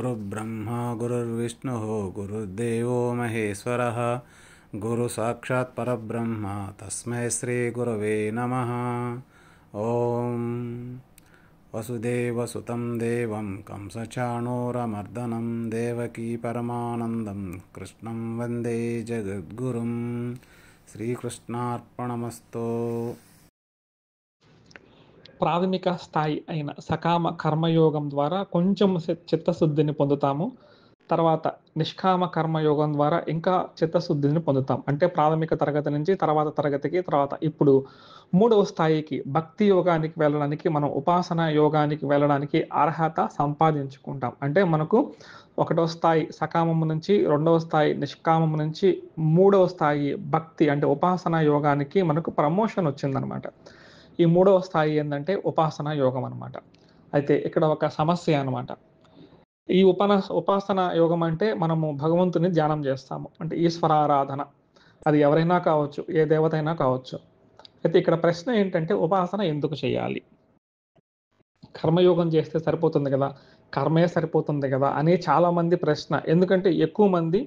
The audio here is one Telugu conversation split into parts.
गुरुर्ब्रह्मा गुरुर्विष्णुः गुरुर्देवो महेश्वरः गुरुसाक्षात् परब्रह्म तस्मै श्रीगुरवे नमः। ॐ वसुदेवसुतं देवं कंसचाणूरमर्दनं देवकी परमानन्दं कृष्णं वन्दे जगद्गुरुं। శ్రీకృష్ణార్పణమస్తు. ప్రాథమిక స్థాయి అయిన సకామ కర్మయోగం ద్వారా కొంచెం చిత్తశుద్ధిని పొందుతాము. తర్వాత నిష్కామ కర్మయోగం ద్వారా ఇంకా చిత్తశుద్ధిని పొందుతాం. అంటే ప్రాథమిక తరగతి నుంచి తర్వాత తరగతికి, తర్వాత ఇప్పుడు 3వ స్థాయికి భక్తి యోగానికి వెళ్ళడానికి, మనం ఉపాసన యోగానికి వెళ్ళడానికి అర్హత సంపాదించుకుంటాం. అంటే మనకు 1వ స్థాయి సకామము నుంచి, 2వ స్థాయి నిష్కామము నుంచి 3వ స్థాయి భక్తి అంటే ఉపాసన యోగానికి మనకు ప్రమోషన్ వచ్చిందనమాట. ఈ 3వ స్థాయి ఏంటంటే ఉపాసన యోగం అనమాట. అయితే ఇక్కడ ఒక సమస్య అనమాట. ఈ ఉపాసన యోగం అంటే మనము భగవంతుని ధ్యానం చేస్తాము, అంటే ఈశ్వరారాధన. అది ఎవరైనా కావచ్చు, ఏ దేవత అయినా కావచ్చు. అయితే ఇక్కడ ప్రశ్న ఏంటంటే ఉపాసన ఎందుకు చేయాలి? కర్మయోగం చేస్తే సరిపోతుంది కదా, కర్మే సరిపోతుంది కదా అని చాలా మంది ప్రశ్న. ఎందుకంటే ఎక్కువ మంది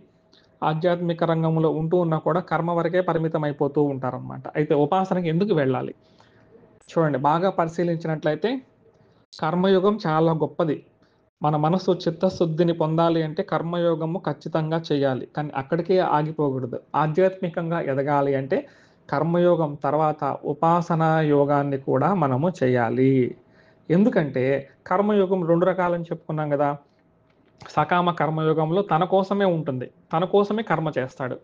ఆధ్యాత్మిక రంగంలో ఉంటూ ఉన్నా కూడా కర్మ వరకే పరిమితం అయిపోతూ ఉంటారనమాట. అయితే ఉపాసనకి ఎందుకు వెళ్ళాలి? చూడండి, బాగా పరిశీలించినట్లయితే కర్మయోగం చాలా గొప్పది. మన మనసు చిత్తశుద్ధిని పొందాలి అంటే కర్మయోగము ఖచ్చితంగా చేయాలి, కానీ అక్కడికే ఆగిపోకూడదు. ఆధ్యాత్మికంగా ఎదగాలి అంటే కర్మయోగం తర్వాత ఉపాసన యోగాన్ని కూడా మనము చేయాలి. ఎందుకంటే కర్మయోగం 2 రకాలని చెప్పుకున్నాం కదా. సకామ కర్మయోగంలో తన కోసమే ఉంటుంది, తన కోసమే కర్మ చేస్తాడు.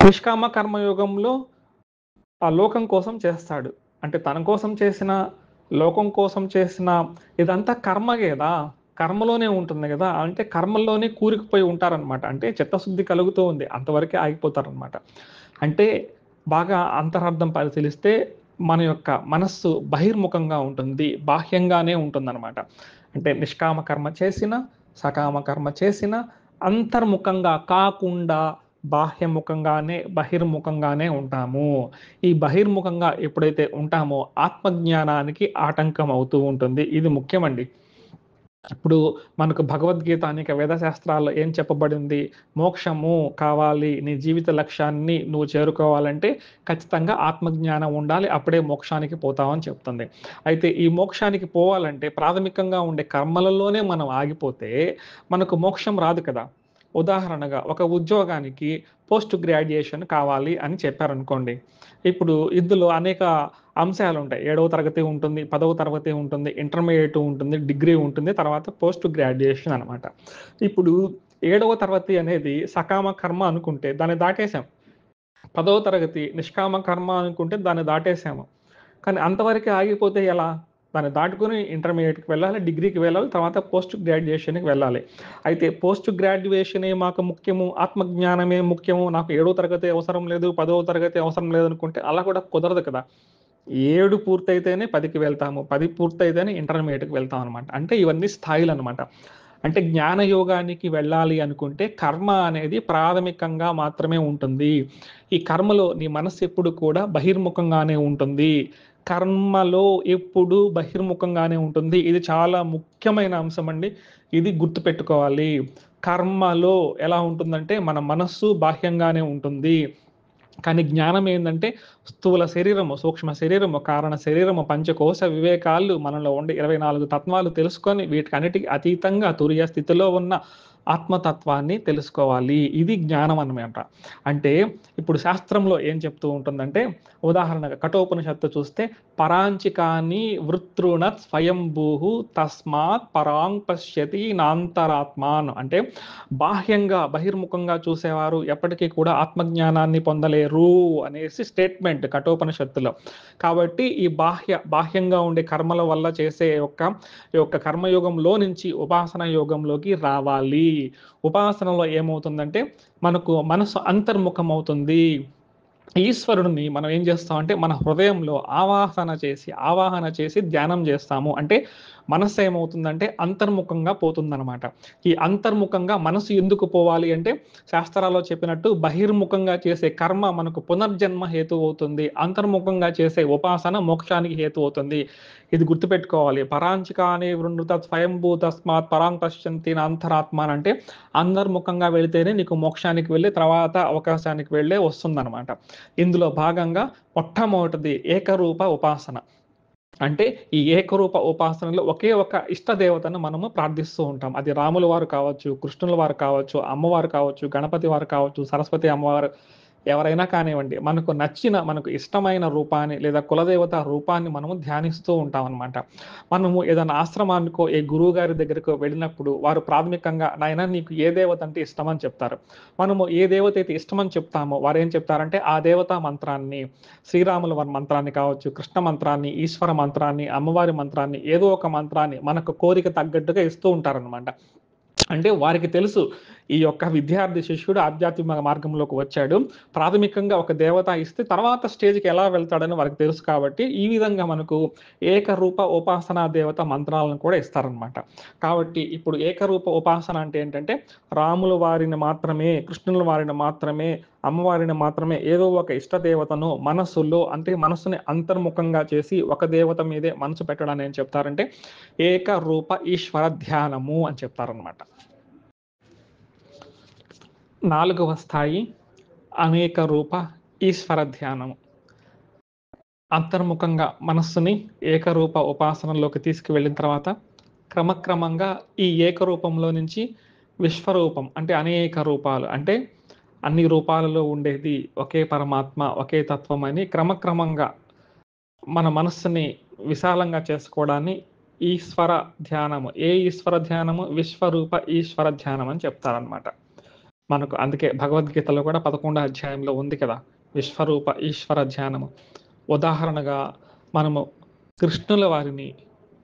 నిష్కామ కర్మయోగంలో ఆ లోకం కోసం చేస్తాడు, అంటే తన కోసం చేసిన, లోకం కోసం చేసిన ఇదంతా కర్మ కదా, కర్మలోనే ఉంటుంది కదా. అంటే కర్మల్లోనే కూరుకుపోయి ఉంటారనమాట. అంటే చిత్తశుద్ధి కలుగుతూ ఉంది, అంతవరకే ఆగిపోతారనమాట. అంటే బాగా అంతరార్థం పరిశీలిస్తే మన యొక్క మనస్సు బహిర్ముఖంగా ఉంటుంది, బాహ్యంగానే ఉంటుందన్నమాట. అంటే నిష్కామ కర్మ చేసిన, సకామ కర్మ చేసిన అంతర్ముఖంగా కాకుండా బాహ్యముఖంగానే బహిర్ముఖంగానే ఉంటాము. ఈ బహిర్ముఖంగా ఎప్పుడైతే ఉంటామో ఆత్మజ్ఞానానికి ఆటంకం అవుతూ ఉంటుంది. ఇది ముఖ్యమండి. ఇప్పుడు మనకు భగవద్గీత అనేక వేదశాస్త్రాల్లో ఏం చెప్పబడింది? మోక్షము కావాలి, నీ జీవిత లక్ష్యాన్ని నువ్వు చేరుకోవాలంటే ఖచ్చితంగా ఆత్మజ్ఞానం ఉండాలి, అప్పుడే మోక్షానికి పోతామని చెప్తుంది. అయితే ఈ మోక్షానికి పోవాలంటే ప్రాథమికంగా ఉండే కర్మలలోనే మనం ఆగిపోతే మనకు మోక్షం రాదు కదా. ఉదాహరణగా ఒక ఉద్యోగానికి పోస్ట్ గ్రాడ్యుయేషన్ కావాలి అని చెప్పారనుకోండి. ఇప్పుడు ఇందులో అనేక అంశాలు ఉంటాయి. 7వ తరగతి ఉంటుంది, 10వ తరగతి ఉంటుంది, ఇంటర్మీడియట్ ఉంటుంది, డిగ్రీ ఉంటుంది, తర్వాత పోస్ట్ గ్రాడ్యుయేషన్ అనమాట. ఇప్పుడు 7వ తరగతి అనేది సకామ కర్మ అనుకుంటే దాన్ని దాటేశాం. 10వ తరగతి నిష్కామ కర్మ అనుకుంటే దాన్ని దాటేసాము. కానీ అంతవరకే ఆగిపోతే ఎలా? దాన్ని దాటుకుని ఇంటర్మీడియట్కి వెళ్ళాలి, డిగ్రీకి వెళ్ళాలి, తర్వాత పోస్ట్ గ్రాడ్యుయేషన్కి వెళ్ళాలి. అయితే పోస్ట్ గ్రాడ్యుయేషనే మాకు ముఖ్యము, ఆత్మజ్ఞానమే ముఖ్యము, నాకు 7వ తరగతి అవసరం లేదు, 10వ తరగతి అవసరం లేదనుకుంటే అలా కూడా కుదరదు కదా. 7 పూర్తయితేనే 10కి వెళ్తాము, 10 పూర్తయితేనే ఇంటర్మీడియట్కి వెళ్తాం అనమాట. అంటే ఇవన్నీ స్థాయిలు అనమాట. అంటే జ్ఞానయోగానికి వెళ్ళాలి అనుకుంటే కర్మ అనేది ప్రాథమికంగా మాత్రమే ఉంటుంది. ఈ కర్మలో నీ మనస్సు ఎప్పుడు కూడా బహిర్ముఖంగానే ఉంటుంది. కర్మలో ఎప్పుడు బహిర్ముఖంగానే ఉంటుంది. ఇది చాలా ముఖ్యమైన అంశం అండి, ఇది గుర్తుపెట్టుకోవాలి. కర్మలో ఎలా ఉంటుందంటే మన మనస్సు బాహ్యంగానే ఉంటుంది, కానీ జ్ఞానం ఏంటంటే స్థూల శరీరము, సూక్ష్మ శరీరము, కారణ శరీరము, పంచకోశ వివేకాలు, మనలో ఉండే 24 తత్వాలు తెలుసుకొని వీటికన్నిటికీ అతీతంగా తురియ స్థితిలో ఉన్న ఆత్మతత్వాన్ని తెలుసుకోవాలి. ఇది జ్ఞానం అన్నమాట. అంటే ఇప్పుడు శాస్త్రంలో ఏం చెప్తూ ఉంటుందంటే, ఉదాహరణగా కఠోపనిషత్తు చూస్తే పరాంచికాని వృత్రుణ స్వయంభూ తస్మాత్ పరాంగ్ పశ్యతి నాంతరాత్మాన్. అంటే బాహ్యంగా బహిర్ముఖంగా చూసేవారు ఎప్పటికీ కూడా ఆత్మజ్ఞానాన్ని పొందలేరు అనేసి స్టేట్మెంట్ కఠోపనిషత్తులో. కాబట్టి ఈ బాహ్యంగా ఉండే కర్మల వల్ల చేసే యొక్క కర్మయోగంలో నుంచి ఉపాసన యోగంలోకి రావాలి. ఉపాసనలో ఏమవుతుందంటే మనకు మనసు అంతర్ముఖం అవుతుంది. ఈశ్వరుడిని మనం ఏం చేస్తామంటే మన హృదయంలో ఆవాహన చేసి ధ్యానం చేస్తాము. అంటే మనస్సు ఏమవుతుందంటే అంతర్ముఖంగా పోతుందనమాట. ఈ అంతర్ముఖంగా మనసు ఎందుకు పోవాలి అంటే శాస్త్రాల్లో చెప్పినట్టు బహిర్ముఖంగా చేసే కర్మ మనకు పునర్జన్మ హేతువు అవుతుంది. అంతర్ముఖంగా చేసే ఉపాసన మోక్షానికి హేతు అవుతుంది. ఇది గుర్తుపెట్టుకోవాలి. పరాంచికాని వృణుత స్వయంభూ తస్మాత్ పరాం పశ్యంతి అంతరాత్మ అంటే అంతర్ముఖంగా వెళితేనే నీకు మోక్షానికి వెళ్ళి తర్వాత అవకాశానికి వెళ్ళే వస్తుందనమాట. ఇందులో భాగంగా మొట్టమొదటిది ఏకరూప ఉపాసన. అంటే ఈ ఏకరూప ఉపాసనలో ఒకే ఒక ఇష్ట దేవతను మనము ప్రార్థిస్తూ ఉంటాం. అది రాముల వారు కావచ్చు, కృష్ణుల వారు కావచ్చు, అమ్మవారు కావచ్చు, గణపతి వారు కావచ్చు, సరస్వతి అమ్మవారు ఎవరైనా కానివ్వండి. మనకు ఇష్టమైన రూపాన్ని లేదా కులదేవత రూపాన్ని మనము ధ్యానిస్తూ ఉంటామనమాట. మనము ఏదైనా ఆశ్రమానికో, ఏ గురువుగారి దగ్గరికో వెళ్ళినప్పుడు వారు ప్రాథమికంగా నాయనా నీకు ఏ దేవత అంటే ఇష్టమని చెప్తారు. మనము ఏ దేవత అయితే ఇష్టమని చెప్తామో వారేం చెప్తారంటే ఆ దేవతా మంత్రాన్ని, శ్రీరాముల వారి మంత్రాన్ని కావచ్చు, కృష్ణ మంత్రాన్ని, ఈశ్వర మంత్రాన్ని, అమ్మవారి మంత్రాన్ని ఏదో ఒక మంత్రాన్ని మనకు కోరిక తగ్గట్టుగా ఇస్తూ ఉంటారనమాట. అంటే వారికి తెలుసు ఈ యొక్క విద్యార్థి శిష్యుడు ఆధ్యాత్మిక మార్గంలోకి వచ్చాడు. ప్రాథమికంగా ఒక దేవత ఇస్తే తర్వాత స్టేజ్‌కి ఎలా వెళ్తాడని వారికి తెలుసు కాబట్టి, ఈ విధంగా మనకు ఏకరూప ఉపాసనా దేవత మంత్రాలను కూడా ఇస్తారనమాట. కాబట్టి ఇప్పుడు ఏకరూప ఉపాసన అంటే ఏంటంటే, రాముల వారిని మాత్రమే, కృష్ణుల వారిని మాత్రమే, అమ్మవారిని మాత్రమే ఏదో ఒక ఇష్ట దేవతను మనస్సులో అంటే మనస్సుని అంతర్ముఖంగా చేసి ఒక దేవత మీదే మనసు పెట్టడాన్ని ఏం చెప్తారంటే, ఏకరూప ఈశ్వర ధ్యానము అని చెప్తారనమాట. 4వ స్థాయి అనేక రూప ఈశ్వర ధ్యానము. అంతర్ముఖంగా మనస్సుని ఏకరూప ఉపాసనలోకి తీసుకువెళ్ళిన తర్వాత క్రమక్రమంగా ఈ ఏకరూపంలో నుంచి విశ్వరూపం అంటే అనేక రూపాలు అంటే అన్ని రూపాలలో ఉండేది ఒకే పరమాత్మ, ఒకే తత్వం అని క్రమక్రమంగా మన మనస్సుని విశాలంగా చేసుకోవడాన్ని ఈశ్వర ధ్యానము. ఏ ఈశ్వర ధ్యానము? విశ్వరూప ఈశ్వర ధ్యానం అని చెప్తారనమాట. మనకు అందుకే భగవద్గీతలో కూడా 11వ అధ్యాయంలో ఉంది కదా! విశ్వరూప ఈశ్వర ధ్యానము. ఉదాహరణగా మనము కృష్ణుల వారిని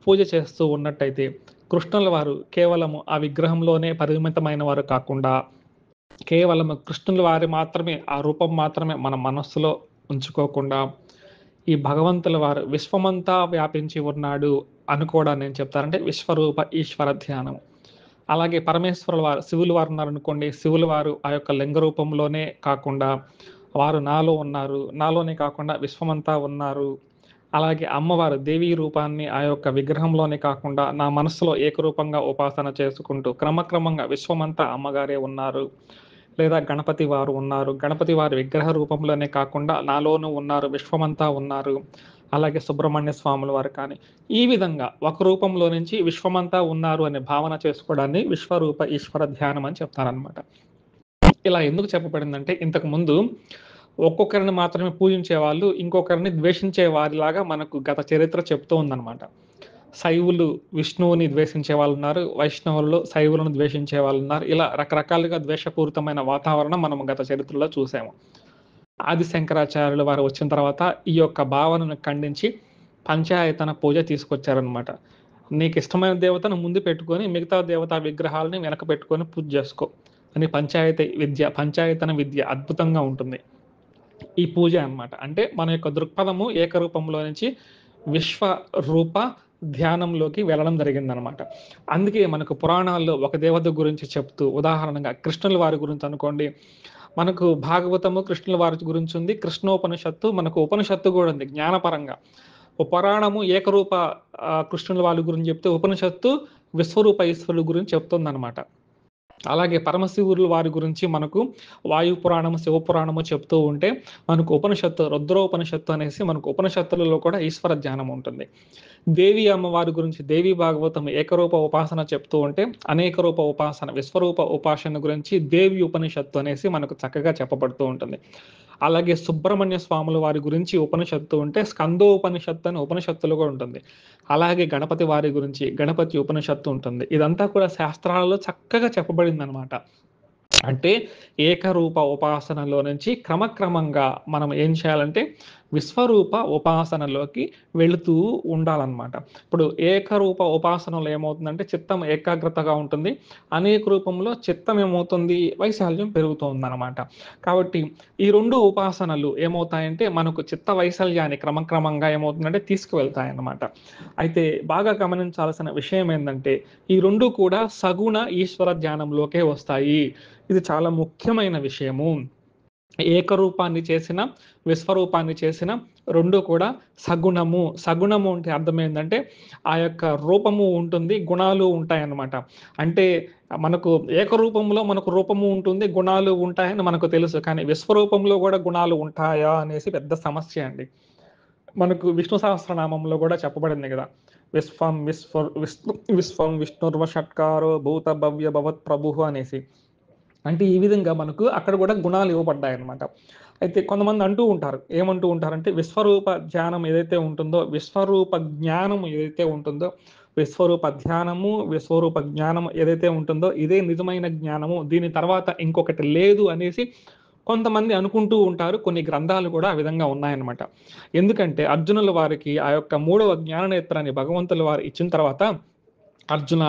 పూజ చేస్తూ ఉన్నట్టయితే, కృష్ణుల వారు కేవలము ఆ విగ్రహంలోనే పరిమితమైన వారు కాకుండా, కేవలము కృష్ణుల వారి మాత్రమే ఆ రూపం మాత్రమే మన మనస్సులో ఉంచుకోకుండా, ఈ భగవంతుల వారు విశ్వమంతా వ్యాపించి ఉన్నాడు అనుకోవడాన్ని ఏం చెప్తారంటే విశ్వరూప ఈశ్వర ధ్యానం. అలాగే పరమేశ్వరుల వారు శివుల వారు ఉన్నారనుకోండి, శివుల వారు ఆ యొక్క లింగ రూపంలోనే కాకుండా వారు నాలో ఉన్నారు, నాలోనే కాకుండా విశ్వమంతా ఉన్నారు. అలాగే అమ్మవారు దేవీ రూపాన్ని ఆ యొక్క విగ్రహంలోనే కాకుండా నా మనస్సులో ఏకరూపంగా ఉపాసన చేసుకుంటూ క్రమక్రమంగా విశ్వమంతా అమ్మగారే ఉన్నారు. లేదా గణపతి వారు ఉన్నారు, గణపతి వారి విగ్రహ రూపంలోనే కాకుండా నాలోనూ ఉన్నారు, విశ్వమంతా ఉన్నారు. అలాగే సుబ్రహ్మణ్య స్వాముల వారు కానీ, ఈ విధంగా ఒక రూపంలో నుంచి విశ్వమంతా ఉన్నారు అనే భావన చేసుకోవడాన్ని విశ్వరూప ఈశ్వర ధ్యానం అని చెప్తారనమాట. ఇలా ఎందుకు చెప్పబడిందంటే ఇంతకుముందు ఒక్కొక్కరిని మాత్రమే పూజించేవాళ్ళు ఇంకొకరిని ద్వేషించే వారిలాగా మనకు గత చరిత్ర చెప్తూ ఉందనమాట. శైవులు విష్ణువుని ద్వేషించే వాళ్ళున్నారు, వైష్ణవులు శైవులను ద్వేషించే వాళ్ళున్నారు. ఇలా రకరకాలుగా ద్వేషపూరితమైన వాతావరణం మనం గత చరిత్రలో చూసాము. ఆది శంకరాచార్యుల వారు వచ్చిన తర్వాత ఈ యొక్క భావనను ఖండించి పంచాయతన పూజ తీసుకొచ్చారనమాట. నీకు ఇష్టమైన దేవతను ముందు పెట్టుకొని మిగతా దేవతా విగ్రహాలని వెనక పెట్టుకొని పూజ చేసుకో అని పంచాయతన విద్య అద్భుతంగా ఉంటుంది. ఈ పూజ అన్నమాట. అంటే మన యొక్క దృక్పథము ఏకరూపంలో నుంచి విశ్వరూప ధ్యానంలోకి వెళ్ళడం జరిగిందనమాట. అందుకే మనకు పురాణాల్లో ఒక దేవత గురించి చెప్తూ ఉదాహరణగా కృష్ణుల వారి గురించి అనుకోండి. మనకు భాగవతము కృష్ణుల వారి గురించి ఉంది. కృష్ణోపనిషత్తు మనకు ఉపనిషత్తు కూడా ఉంది జ్ఞానపరంగా. పురాణము ఏకరూప కృష్ణుల వాళ్ళ గురించి చెప్తే ఉపనిషత్తు విశ్వరూప ఈశ్వరుల గురించి చెప్తుందనమాట. అలాగే పరమశివుల వారి గురించి మనకు వాయు పురాణము, శివ పురాణము చెప్తూ ఉంటే మనకు ఉపనిషత్తు రుద్రోపనిషత్తు అనేసి మనకు ఉపనిషత్తులలో కూడా ఈశ్వర ధ్యానం ఉంటుంది. దేవి అమ్మవారి గురించి దేవి భాగవతం ఏకరూప ఉపాసన చెప్తూ ఉంటే అనేక రూప ఉపాసన విశ్వరూప ఉపాసన గురించి దేవి ఉపనిషత్తు అనేసి మనకు చక్కగా చెప్పబడుతూ ఉంటుంది. అలాగే సుబ్రహ్మణ్య స్వాముల వారి గురించి ఉపనిషత్తు ఉంటే స్కందోపనిషత్తు అని ఉపనిషత్తులు కూడా ఉంటుంది. అలాగే గణపతి వారి గురించి గణపతి ఉపనిషత్తు ఉంటుంది. ఇదంతా కూడా శాస్త్రాలలో చక్కగా చెప్పబడిందనమాట. అంటే ఏకరూప ఉపాసనలో నుంచి క్రమక్రమంగా మనం ఏం చేయాలంటే విశ్వరూప ఉపాసనలోకి వెళుతూ ఉండాలన్నమాట. ఇప్పుడు ఏకరూప ఉపాసనలో ఏమవుతుందంటే చిత్తం ఏకాగ్రతగా ఉంటుంది. అనేక రూపంలో చిత్తం ఏమవుతుంది, వైశాల్యం పెరుగుతుందన్నమాట. కాబట్టి ఈ 2 ఉపాసనలు ఏమవుతాయంటే మనకు చిత్త వైశాల్యాన్ని క్రమక్రమంగా ఏమవుతుందంటే తీసుకువెళ్తాయన్నమాట. అయితే బాగా గమనించాల్సిన విషయం ఏందంటే ఈ 2 కూడా సగుణ ఈశ్వర ధ్యానంలోకే వస్తాయి. ఇది చాలా ముఖ్యమైన విషయము. ఏకరూపాన్ని చేసిన, విశ్వరూపాన్ని చేసిన 2 కూడా సగుణము. సగుణము అంటే అర్థం ఏందంటే ఆ యొక్క రూపము ఉంటుంది, గుణాలు ఉంటాయన్నమాట. అంటే మనకు ఏకరూపంలో మనకు రూపము ఉంటుంది, గుణాలు ఉంటాయని మనకు తెలుసు. కానీ విశ్వరూపంలో గూడా గుణాలు ఉంటాయా అనేసి పెద్ద సమస్య అండి. మనకు విష్ణు సహస్రనామంలో గూడా చెప్పబడింది గదా! విశ్వం విష్ణుర్వషట్కారో భూత భవ్య భవత్ ప్రభుః అనేసి. అంటే ఈ విధంగా మనకు అక్కడ గూడా గుణాలు ఇవ్వబడ్డాయన్నమాట. అయితే కొంతమంది అంటూ ఉంటారు. ఏమంటూ ఉంటారంటే విశ్వరూప ధ్యానం ఏదైతే ఉంటుందో, విశ్వరూప జ్ఞానం ఏదైతే ఉంటుందో, విశ్వరూప ధ్యానము, విశ్వరూప జ్ఞానం ఏదైతే ఉంటుందో ఇదే నిజమైన జ్ఞానము. దీని తర్వాత ఇంకొకటి లేదు అనేసి కొంతమంది అనుకుంటూ ఉంటారు. కొన్ని గ్రంథాలు కూడా ఆ విధంగా ఉన్నాయన్నమాట. ఎందుకంటే అర్జునుల వారికి ఆ యొక్క 3వ జ్ఞాననేత్రాన్ని భగవంతుల వారు ఇచ్చిన తర్వాత, అర్జున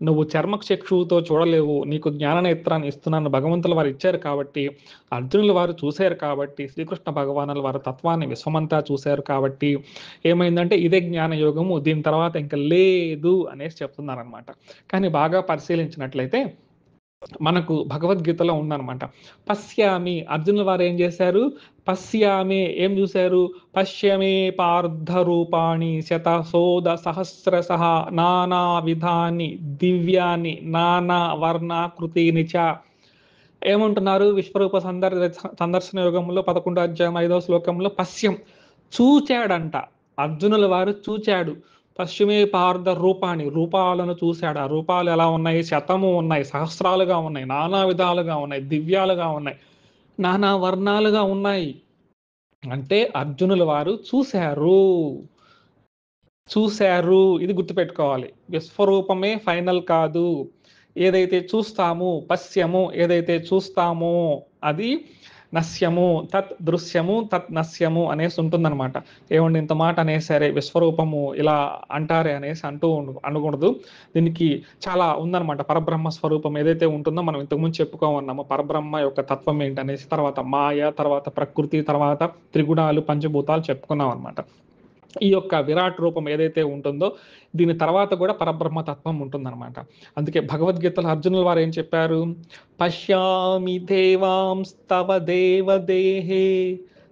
నువ్వు చర్మచక్షువుతో చూడలేవు. నీకు జ్ఞాననేత్రాన్ని ఇస్తున్నాను భగవంతుల వారు ఇచ్చారు కాబట్టి, అర్జునుల వారు చూసారు కాబట్టి, శ్రీకృష్ణ భగవానుల వారు తత్వాన్ని విశ్వమంతా చూసారు కాబట్టి, ఏమైందంటే ఇదే జ్ఞాన యోగము. దీని తర్వాత ఇంక లేదు అనేసి చెప్తున్నారనమాట. కానీ బాగా పరిశీలించినట్లయితే మనకు భగవద్గీతలో ఉందనమాట. పశ్యామి అర్జునుల వారు ఏం చేశారు? పశ్యామి ఏం చూసారు? పశ్యమే పార్థ రూపాణి శతశోధ సహస్రశః నానా విధాని దివ్యాని నానా వర్ణాకృతిని చ. ఏమంటున్నారు? విశ్వరూప సందర్శన యోగంలో 11 అధ్యాయం 5వ శ్లోకంలో పశ్యం చూచాడంట. అర్జునుల వారు చూచాడు. పశ్చిమే పార్థ రూపాన్ని రూపాలను చూశాడు. ఆ రూపాలు ఎలా ఉన్నాయి? శతము ఉన్నాయి, సహస్రాలుగా ఉన్నాయి, నానా విధాలుగా ఉన్నాయి, దివ్యాలుగా ఉన్నాయి, నానా వర్ణాలుగా ఉన్నాయి. అంటే అర్జునుల వారు చూశారు. చూశారు. ఇది గుర్తుపెట్టుకోవాలి. విశ్వరూపమే ఫైనల్ కాదు. ఏదైతే చూస్తామో, పశ్యము ఏదైతే చూస్తామో అది నశ్యము, తత్ దృశ్యము, తత్ నశ్యము అనేసి ఉంటుందన్నమాట. ఏవండి ఇంత మాట అనేసరే విశ్వరూపము ఇలా అంటారే అనేసి అనకూడదు. దీనికి చాలా ఉందన్నమాట. పరబ్రహ్మ స్వరూపం ఏదైతే ఉంటుందో మనం ఇంతకుముందు చెప్పుకోమన్నాము. పరబ్రహ్మ యొక్క తత్వం ఏంటనేసి, తర్వాత మాయ, తర్వాత ప్రకృతి, తర్వాత త్రిగుణాలు, పంచభూతాలు చెప్పుకున్నాం అనమాట. ఈ యొక్క విరాట్ రూపం ఏదైతే ఉంటుందో దీని తర్వాత కూడా పరబ్రహ్మ తత్వం ఉంటుందన్నమాట. అందుకే భగవద్గీతలో అర్జునుల వారు ఏం చెప్పారు? పశ్యామి దేవాంస్తవ దేవదేహే